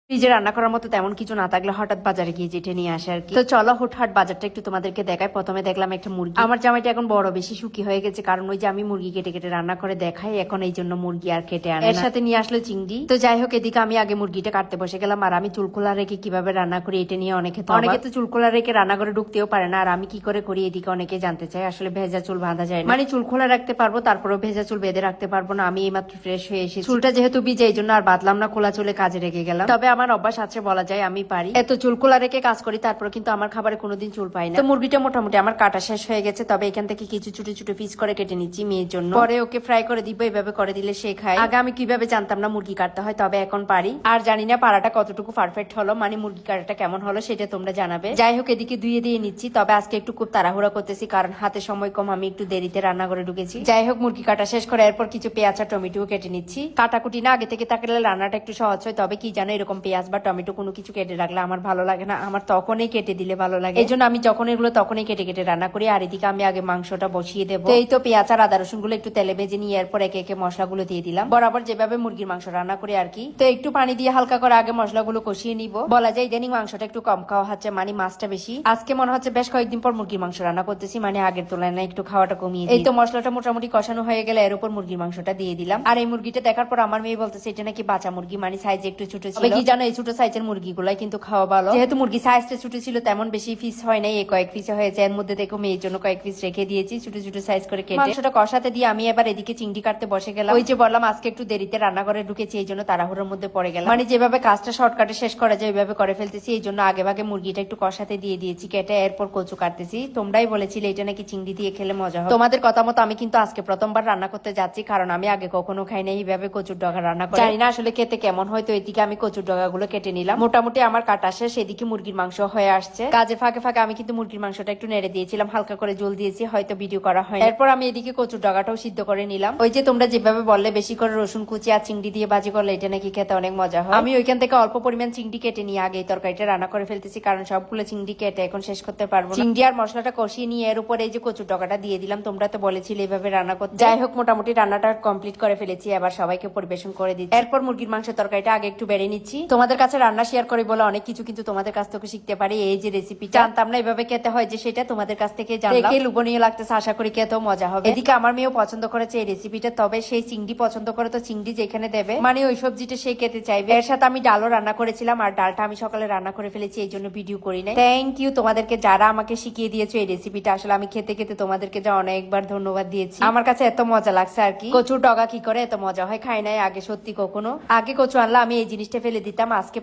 ফ্রিজে রান্না করার মতো তেমন কিছু না থাকলে হঠাৎ বাজারে গিয়ে যেটা নিয়ে আসে আর কি। তো চলো হুটহাট বাজারটা একটু তোমাদেরকে দেখাই। প্রথমে দেখলাম একটা মুরগি। আমার জামাইটা এখন বড় বেশি সুখী হয়ে গেছে, কারণ ওই যে আমি মুরগি কেটে কেটে রান্না করে দেখাই, এখন এই জন্য মুরগি আর কেটে আনে। এর সাথে নিয়ে আসলো চিংড়ি। তো যাই হোক, এদিকে আমি আগে মুরগিটা কাটতে বসে গেলাম, আর আমি চুল খোলা রেখে কিভাবে রান্না করি এটা নিয়ে অনেকে তো চুল খোলা রেখে রান্না করে ঢুকতেও পারে না, আর আমি কি করে করি এদিকে অনেকে জানতে চাই। আসলে ভেজা চুল বাঁধা যায় না, মানে চুল খোলা রাখতে পারবো, তারপরেও ভেজা চুল বেঁধে রাখতে পারবো না। আমি এইমাত্র ফ্রেশ হয়ে এসেছি, চুলটা যেহেতু ভিজে এই জন্য আর বাঁধলাম না, খোলা চুলে কাজে রেখে গেলাম। তবে আমার অভ্যাস আছে, বলা যায় আমি পারি। এত চুল খোলা রেখে কাজ করি, তারপরে কিন্তু আমার খাবারে কোনোদিন চুল পাই না। তো মুরগিটা মোটামুটি আমার কাটা শেষ হয়ে গেছে, তবে এখান থেকে কিছু ছোট ছোট পিস করে কেটে নিচ্ছি মেয়ের জন্য। পরে ওকে ফ্রাই করে দিব, এইভাবে করে দিলে সে খায়। আগে আমি কিভাবে জানতাম না মুরগি কাটতে হয়, তবে এখন পারি। আর জানি না পাড়াটা কতটুকু পারফেক্ট হলো, মানে মুরগি কাটাটা কেমন হলো সেটা তোমরা জানাবে। যাই হোক, এদিকে ধুয়ে দিয়ে নিচ্ছি। তবে আজকে একটু খুব তাড়াহুড়া করতেছি, কারণ হাতে সময় কম, আমি একটু দেরিতে রান্না করে ঢুকেছি। যাই হোক, মুরগি কাটা শেষ করে এরপর কিছু পেঁয়াজ আর টমেটো কেটে নিচ্ছি। কাটাকুটি না আগে থেকে থাকলে রান্নাটা একটু সহজ হয়, তবে কি জানো, এরকম পেঁয়াজ বা টমেটো কোনো কিছু কেটে রাখলে আমার ভালো লাগে না। আমার তখনই কেটে দিলে ভালো লাগে, এই জন্য আমি যখন এগুলো তখনই কেটে কেটে রান্না করি। আর এদিকে আমি আগে মাংসটা বসিয়ে দেবো। এই তো পেঁয়াজ আর আদা রসুন গুলো একটু তেলে ভেজে নিয়ে এরপর একে একে মশলাগুলো দিয়ে দিলাম, বরাবর যেভাবে মুরগির মাংস রান্না করি আর কি। তো একটু পানি দিয়ে হালকা করে আগে মশলাগুলো কষিয়ে নিব। বলা যায় ইদানিং মাংসটা একটু কম খাওয়া হচ্ছে, মানে মাছটা বেশি। আজকে মনে হচ্ছে বেশ কয়েকদিন পর মুরগির মাংস রান্না করতেছি, মানে আগের তুলনায় একটু খাওয়াটা কমিয়ে। এই তো মশলাটা মোটামুটি কষানো হয়ে গেলে এর উপর মুরগির মাংসটা দিয়ে দিলাম। আর এই মুরগিটা দেখার পর আমার মেয়ে বলতেছে এটা নাকি বাচ্চা মুরগি, মানে সাইজে একটু ছোট ছিল। কি জানো, এই ছোট সাইজের মুরগিগুলাই কিন্তু খাওয়া ভালো। যেহেতু মুরগি সাইজটা ছোট ছিল, তেমন বেশি পিস হয় নাই, এই কয়েক পিস হয়েছে। এর মধ্যে দেখো মেয়ের জন্য কয়েক পিস রেখে দিয়েছি ছোট ছোট সাইজ করে কেটে। মাংসটা কষাতে দিয়ে আমি এবার এদিকে চিংড়ি কাটতে বসে গেলাম। ওই যে বললাম আজকে একটু দেরিতে রান্না করে ঢুকেছি, এই জন্য তাড়াহুড়োর মধ্যে পড়ে গেলাম। মানে যেভাবে কাজটা শর্টকাটে শেষ করা যায় ওইভাবে করে ফেলতেছি, এই জন্য আগে ভাগে মুরগিটা একটু কষাতে দিয়ে দিয়েছি কেটে। এরপর কচু কাটতেছি। তোমরাই বলেছিলে এটা নাকি চিংড়ি দিয়ে খেলে মজা হয়। তোমাদের কথা মতো আমি কিন্তু আজকে প্রথমবার রান্না করতে যাচ্ছি, কারণ আমি আগে কখনো খাই না এইভাবে কচুর ডগা রান্না করে। জানি না আসলে খেতে কেমন হয়। তো এদিকে আমি কচুর ডগা গুলো কেটে নিলাম। মোটামুটি আমার কাটা শেষ। এদিকে মুরগির মাংস হয়ে আসছে। কাজে ফাঁকে ফাঁকে আমি কিন্তু মুরগির মাংসটা একটু নেড়ে দিয়েছিলাম, হালকা করে জল দিয়েছি, হয়তো ভিডিও করা হয়। এরপর আমি এদিকে কচুর ডগাটাও সিদ্ধ করে নিলাম। ওই যে তোমরা যেভাবে বললে বেশি করে রসুন কুচি আর চিংড়ি দিয়ে ভাজি করলে এটা নাকি খেতে অনেক মজা হয়। আমি ওইখান থেকে অল্প পরিমাণ চিংড়ি কেটে নিয়ে আগে এই তরকারিটা রান্না করে ফেলতেছি, কারণ সবগুলো চিংড়ি কেটে এখন শেষ করতে পারবো না। চিংড়ি আর মশলাটা কষিয়ে নিয়ে এর উপরে এই যে কচুর ডগাটা দিয়ে দিলাম। তোমরা তো বলেছিলে এইভাবে রান্না করতে। যাই হোক, মোটামুটি রান্নাটা কমপ্লিট করে ফেলেছি, এবার সবাইকে পরিবেশন করে দিচ্ছি। এরপর মুরগির মাংসের তরকারিটা আগে একটু বেড়ে নিচ্ছি। তোমাদের কাছে রান্না শেয়ার করে বলে অনেক কিছু কিন্তু তোমাদের কাছ থেকে শিখতে পারি। এই যে রেসিপি জানতাম না এভাবে খেতে হয়, যে সেটা তোমাদের কাছ থেকে জানলাম। দেখে লোভনীয় লাগতেছে, আশা করি খেতেও মজা হবে। এদিকে আমার মেয়েও পছন্দ করেছে এই রেসিপিটা, তবে সেই চিংড়ি পছন্দ করে, তো চিংড়ি যেখানে দেবে মানে ওই সবজিটা সে খেতে চাইবে। এর সাথে আমি ডালও রান্না করেছিলাম, আর ডালটা আমি সকালে রান্না করে ফেলেছি, এই জন্য ভিডিও করি নাই। থ্যাংক ইউ তোমাদেরকে যারা আমাকে শিখিয়ে দিয়েছো এই রেসিপিটা। আসলে আমি খেতে খেতে তোমাদেরকে যা অনেকবার ধন্যবাদ দিয়েছি। আমার কাছে এত মজা লাগছে আর কি। কচুর ডগা কি করে এত মজা হয়, খাই নাই আগে সত্যি কখনো। আগে কচু আনলে আমি এই জিনিসটা ফেলে দিতাম, আজকে